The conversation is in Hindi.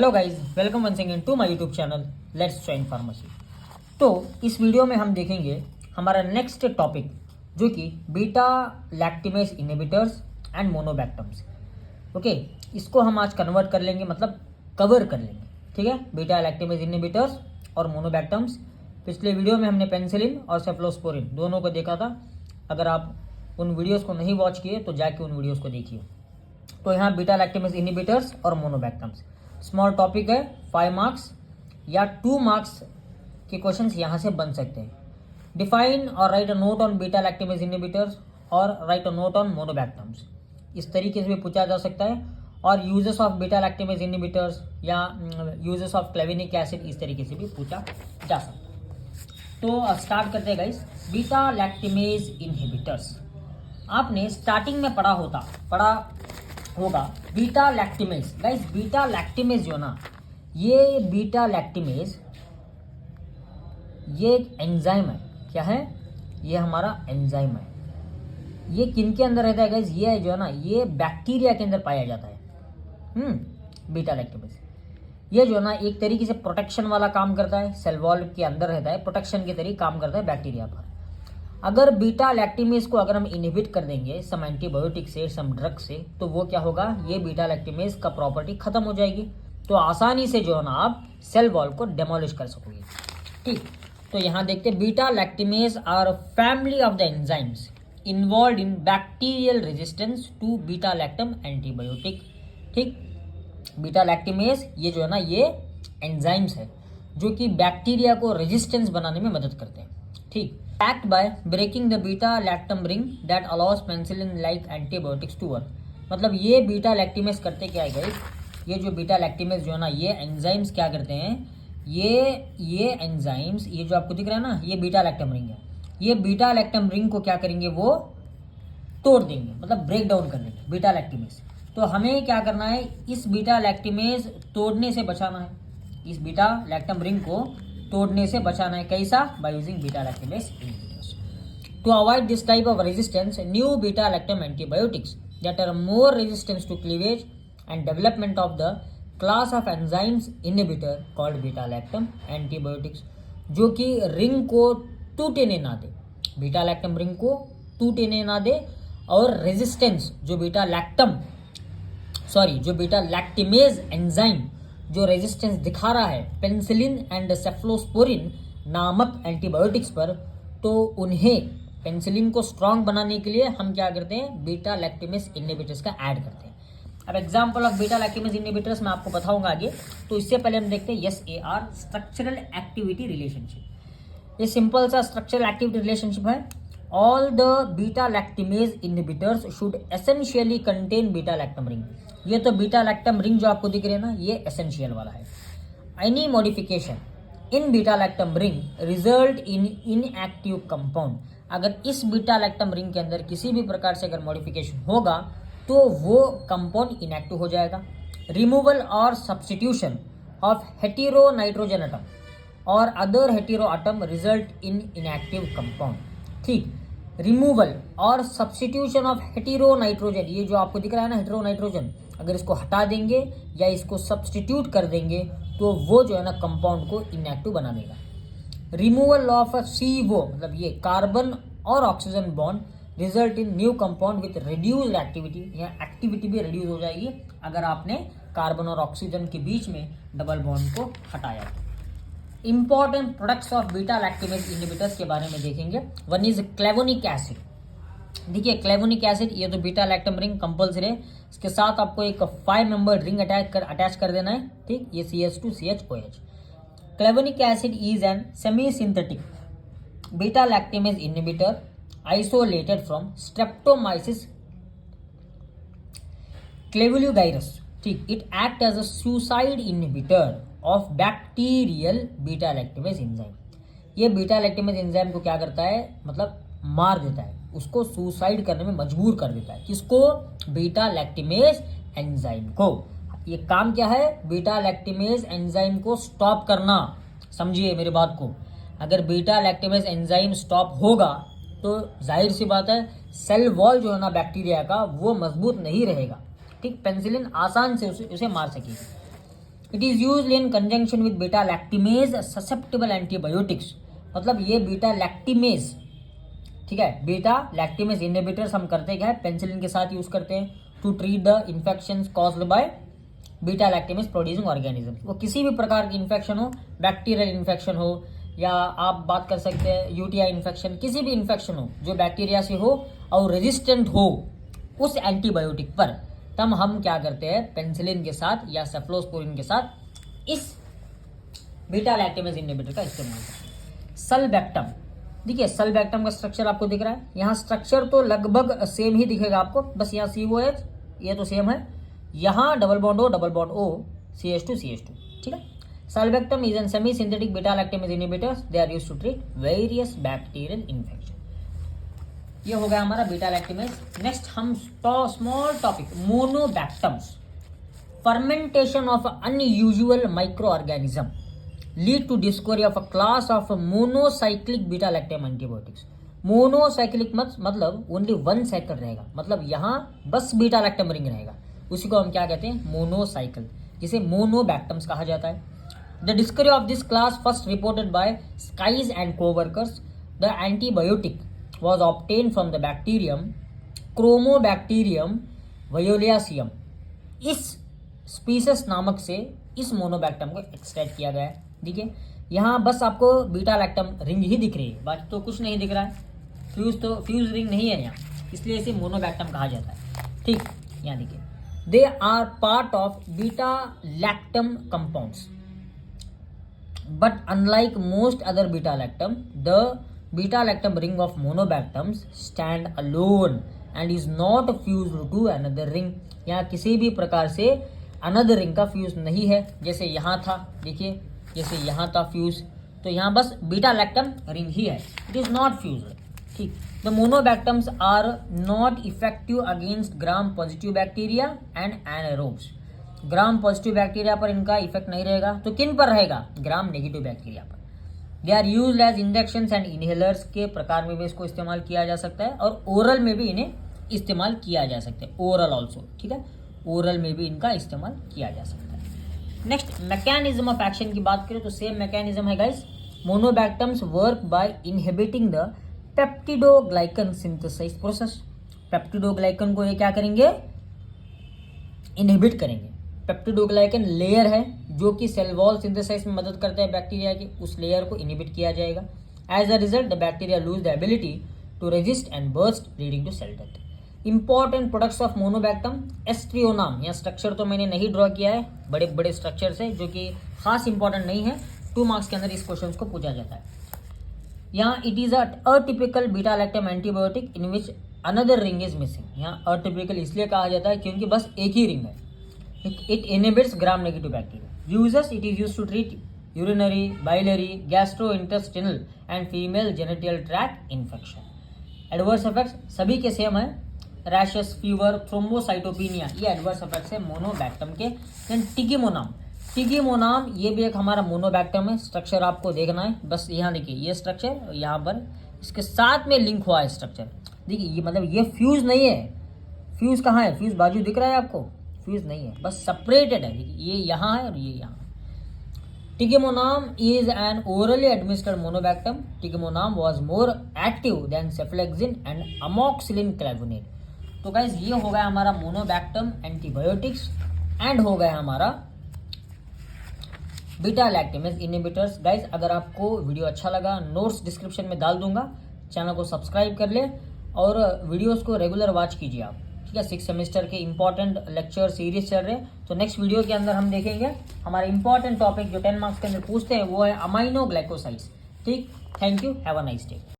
Hello guys, welcome once again to my YouTube channel let's trying pharmacy. तो इस वीडियो में हम देखेंगे हमारा नेक्स्ट टॉपिक जो कि beta lactamase inhibitors and monobactams. Okay, इसको हम आज कन्वर्ट कर लेंगे, मतलब कवर कर लेंगे। ठीक है, बीटा लैक्टिमेज इनहिबिटर्स और मोनोबैक्टम्स। पिछले वीडियो में हमने पेनिसिलिन और सेफ्लोस्पोरिन दोनों को देखा था। अगर आप उन वीडियोज़ को नहीं वॉच किए तो जाके उन वीडियोज़ को देखिए। तो यहाँ बीटा लैक्टिमेज इनहिबिटर्स और मोनोबैक्टम्स स्मॉल टॉपिक है, 5 मार्क्स या 2 मार्क्स के क्वेश्चंस यहाँ से बन सकते हैं। डिफाइन और write a note on beta lactamase inhibitors और write a note on monobactams, इस तरीके से भी पूछा जा सकता है। और uses of beta lactamase inhibitors या यूजेस ऑफ क्लेविनिक एसिड, इस तरीके से भी पूछा जा सकता है। तो स्टार्ट करते हैं गाइस। बीटा लैक्टिमेज इनहिबिटर्स आपने स्टार्टिंग में पढ़ा होगा बीटा लैक्टिमेज। गाइस, बीटा लैक्टिमेज जो ना, ये बीटा लैक्टिमेज ये एक एंजाइम है। क्या है? ये हमारा एंजाइम है। ये किन के अंदर रहता है गाइस? ये जो है ना, ये बैक्टीरिया के अंदर पाया जाता है। बीटा लैक्टिमेज ये जो है ना, एक तरीके से प्रोटेक्शन वाला काम करता है। सेल वॉल के अंदर रहता है, प्रोटेक्शन के तरीके काम करता है बैक्टीरिया पर। अगर बीटा लैक्टिमेज को अगर हम इनहिबिट कर देंगे सम एंटीबायोटिक से, सम ड्रग से, तो वो क्या होगा, ये बीटा लैक्टिमेज का प्रॉपर्टी खत्म हो जाएगी। तो आसानी से जो है ना, आप सेल वॉल को डेमोलिश कर सकोगे। ठीक, तो यहाँ देखते हैं beta lactamase are family of the enzymes involve in bacterial resistance to beta lactam antibiotic. ठीक, बीटा लैक्टिमेज ये जो है ना, ये एंजाइम्स है जो कि बैक्टीरिया को रेजिस्टेंस बनाने में मदद करते हैं। ठीक, act by breaking the beta lactam ring that allows penicillin like antibiotics to work। मतलब ये बीटा लैक्टिमेज करते क्या है गाइस? ये जो बीटा लैक्टिमेज जो है ना, ये एंजाइम्स क्या करते हैं, ये एंजाइम्स, ये जो आपको दिख रहा है ना, ये बीटा लैक्टम रिंग है। ये बीटा लैक्टम रिंग को क्या करेंगे, वो तोड़ देंगे, मतलब ब्रेक डाउन कर देंगे बीटा लैक्टिमेज। तो हमें क्या करना है, इस बीटा लैक्टिमेज तोड़ने से बचाना है। इस बीटा लैक्टम रिंग को तोड़ने से बचाना है। कैसा? By using beta lactamase inhibitors. To avoid this type of resistance, new beta lactam antibiotics that are more resistance to cleavage and development of the class of enzymes inhibitor called beta lactam antibiotics, जो कि रिंग को टूटने ना दे, बीटा लैक्टम रिंग को टूटने ना दे, और रेजिस्टेंस जो बीटा लैक्टिमेज एंजाइम जो रेजिस्टेंस दिखा रहा है पेनिसिलिन एंड सेफ्लोस्पोरिन नामक एंटीबायोटिक्स पर, तो उन्हें पेनिसिलिन को स्ट्रांग बनाने के लिए हम क्या करते हैं, बीटा लैक्टिमेज इनहिबिटर्स का ऐड करते हैं। अब example of beta lactamase inhibitors मैं आपको बताऊंगा आगे। तो इससे पहले हम देखते हैं SAR, स्ट्रक्चरल एक्टिविटी रिलेशनशिप। ये सिंपल सा स्ट्रक्चरल एक्टिविटी रिलेशनशिप है। All the beta lactamase inhibitors should essentially contain beta lactam ring. ये तो बीटा लैक्टम रिंग जो आपको दिख रही है ना, ये एसेंशियल वाला है। Any modification in beta lactam ring result in inactive compound. अगर इस बीटा लैक्टम रिंग के अंदर किसी भी प्रकार से अगर मॉडिफिकेशन होगा तो वो कंपाउंड इनएक्टिव हो जाएगा। रिमूवल और substitution of hetero nitrogen atom और other hetero atom result in inactive compound. ठीक, रिमूवल और सब्स्टिट्यूशन ऑफ हेटेरो नाइट्रोजन, ये जो आपको दिख रहा है ना हेटेरो नाइट्रोजन, अगर इसको हटा देंगे या इसको सब्स्टिट्यूट कर देंगे तो वो जो है ना कंपाउंड को इनएक्टिव बना देगा। रिमूवल ऑफ CO, मतलब ये कार्बन और oxygen bond result in new compound with reduced activity. यहाँ एक्टिविटी भी रिड्यूस हो जाएगी अगर आपने कार्बन और ऑक्सीजन के बीच में डबल बॉन्ड को हटाया। Important products of beta lactamase inhibitors के बारे में देखेंगे। One is clavulanic acid. देखिए क्लेवोनिक एसिड, ये तो बीटा लैक्टम रिंग कंपल्सरी है, इसके साथ आपको एक 5 मेंबर रिंग अटैच कर देना है। ठीक, ये CH2CHOH। Clavulanic acid is an semi synthetic beta lactamase inhibitor isolated from streptomyces clavuligerus. ठीक, it act as a suicide inhibitor of bacterial beta lactamase enzyme. ये बीटा लैक्टिमेज एंजाइम को क्या करता है, मतलब मार देता है, उसको सुसाइड करने में मजबूर कर देता है। किसको? बीटा लैक्टिमेज एंजाइम को। ये काम क्या है, बीटा लैक्टिमेज एंजाइम को स्टॉप करना। समझिए मेरी बात को, अगर बीटा लैक्टिमेज एंजाइम स्टॉप होगा तो जाहिर सी बात है सेल वॉल जो है ना बैक्टीरिया का, वो मजबूत नहीं रहेगा। ठीक, पेनिसिलिन आसान से उसे मार सकेगी। It is used in conjunction with beta lactamase susceptible antibiotics. मतलब ये बीटा लैक्टिमेज, ठीक है, बीटा लैक्टिमेज इनहिबिटर्स हम करते क्या है, पेनिसिलिन के साथ यूज करते हैं to treat the infections caused by beta lactamase producing organism. वो किसी भी प्रकार की इन्फेक्शन हो, बैक्टीरियल इन्फेक्शन हो, या आप बात कर सकते हैं यूटीआई इन्फेक्शन, किसी भी इन्फेक्शन हो जो बैक्टीरिया से हो और रेजिस्टेंट हो उस एंटीबायोटिक पर, तब हम क्या करते हैं, पेनिसिलिन के साथ या सेफ्लोस्पोरिन के साथ इस बीटा लैक्टिमेज इनहिबिटर का इस्तेमाल करते हैं। सल्बैक्टम, देखिए सल्बैक्टम का स्ट्रक्चर आपको दिख रहा है, यहाँ स्ट्रक्चर तो लगभग सेम ही दिखेगा आपको, बस यहाँ COH ये तो सेम है, यहाँ डबल बॉन्ड O CH2 ठीक है। Sulbactam is an semi synthetic beta lactamase inhibitors, they are used to treat various bacterial infection. ये हो गया हमारा बीटा लैक्टिमेज। नेक्स्ट हम small topic monobactams. Fermentation of unusual microorganism lead to discovery of a class of monocyclic beta lactam antibiotics. Monocyclic मतलब ओनली वन साइकिल रहेगा, मतलब यहाँ बस बीटा लैक्टम रिंग रहेगा, उसी को हम क्या कहते हैं, मोनोसाइकिल, जिसे मोनोबैक्टम्स कहा जाता है। The discovery of this class first reported by Sykes and coworkers. The antibiotic was obtained from the bacterium Chromobacterium violaceum। इस स्पीसीज नामक से इस मोनोबैक्टम को एक्सट्रैक्ट किया गया है। देखिए यहाँ बस आपको बीटा लैक्टम रिंग ही दिख रही है, बाकी तो कुछ नहीं दिख रहा है, फ्यूज रिंग नहीं है यहाँ, इसलिए इसे मोनोबैक्टम कहा जाता है। ठीक, यहाँ देखिए, they are part of beta lactam compounds, but unlike most other beta lactam, the beta lactam ring of monobactams stand alone and is not fused to another ring. यहाँ किसी भी प्रकार से अनदर रिंग का फ्यूज नहीं है, जैसे यहाँ था, देखिए जैसे यहाँ था फ्यूज, तो यहाँ बस बीटा लैक्टम रिंग ही है, इट इज नॉट फ्यूज्ड। ठीक, the monobactams are not effective against gram positive bacteria and anaerobes. Gram positive bacteria पर इनका इफेक्ट नहीं रहेगा, तो किन पर रहेगा, ग्राम नेगेटिव बैक्टीरिया पर। They are used as injections and inhalers के प्रकार में भी इसको इस्तेमाल किया जा सकता है, और ओरल में भी इन्हें इस्तेमाल किया जा सकता है, ओरल ऑल्सो, ठीक है, ओरल में भी इनका इस्तेमाल किया जा सकता है। नेक्स्ट मैकेनिज्म ऑफ एक्शन की बात करें तो सेम मैकेनिज्म है guys. Monobactams work by inhibiting the peptidoglycan synthesis process. Peptidoglycan को ये क्या करेंगे, इनहिबिट करेंगे। पेप्टिडोग्लाइकन लेयर है जो कि सेल वॉल सिंथेसाइज में मदद करता है बैक्टीरिया की, उस लेयर को इनहिबिट किया जाएगा। As a result the bacteria lose the ability to resist and burst leading to cell death. Important products of monobactam, aztreonam, यहाँ स्ट्रक्चर तो मैंने नहीं ड्रॉ किया है, बड़े बड़े स्ट्रक्चर्स है जो कि खास इंपॉर्टेंट नहीं है, 2 मार्क्स के अंदर इस क्वेश्चन को पूछा जाता है। यहाँ it is atypical beta lactam antibiotic in which another ring is missing. यहाँ अटिपिकल इसलिए कहा जाता है क्योंकि बस एक ही रिंग है। It inhibits gram-negative bacteria. Uses, it is used to treat urinary, biliary, gastrointestinal and female genital tract infection. Adverse effects सभी के सेम है, रैशेस, फीवर, थ्रोम्बोसाइटोपिनिया, ये एडवर्स इफेक्ट्स है मोनोबैक्टम के। देन टिगिमोनाम, टिगिमोनाम ये भी एक हमारा मोनोबैक्टम है। स्ट्रक्चर आपको देखना है, बस यहाँ देखिए ये स्ट्रक्चर, यहाँ पर इसके साथ में लिंक हुआ है स्ट्रक्चर, देखिए ये मतलब ये फ्यूज नहीं है। फ्यूज कहाँ है, फ्यूज बाजू दिख रहा है आपको, फ्यूज नहीं है, बस सेपरेटेड है, ये यहाँ है और ये यहाँ। Tigemonam is an orally administered monobactam. Tigemonam was more active than cefalexin and amoxicillin clavulanate. तो गाइज ये हो गया हमारा मोनोबैक्टम एंटीबायोटिक्स एंड हो गया हमारा बीटा लैक्टिमेज इनहिबिटर्स। गाइज अगर आपको वीडियो अच्छा लगा, नोट्स डिस्क्रिप्शन में डाल दूंगा, चैनल को सब्सक्राइब कर ले और वीडियोस को रेगुलर वॉच कीजिए आप, ठीक है। 6 सेमेस्टर के इंपॉर्टेंट लेक्चर सीरीज चल रहे हैं, तो नेक्स्ट वीडियो के अंदर हम देखेंगे हमारा इंपॉर्टेंट टॉपिक जो 10 मार्क्स के अंदर पूछते हैं, वो है अमाइनो ग्लाइकोसाइड्स। ठीक, thank you, have a nice day.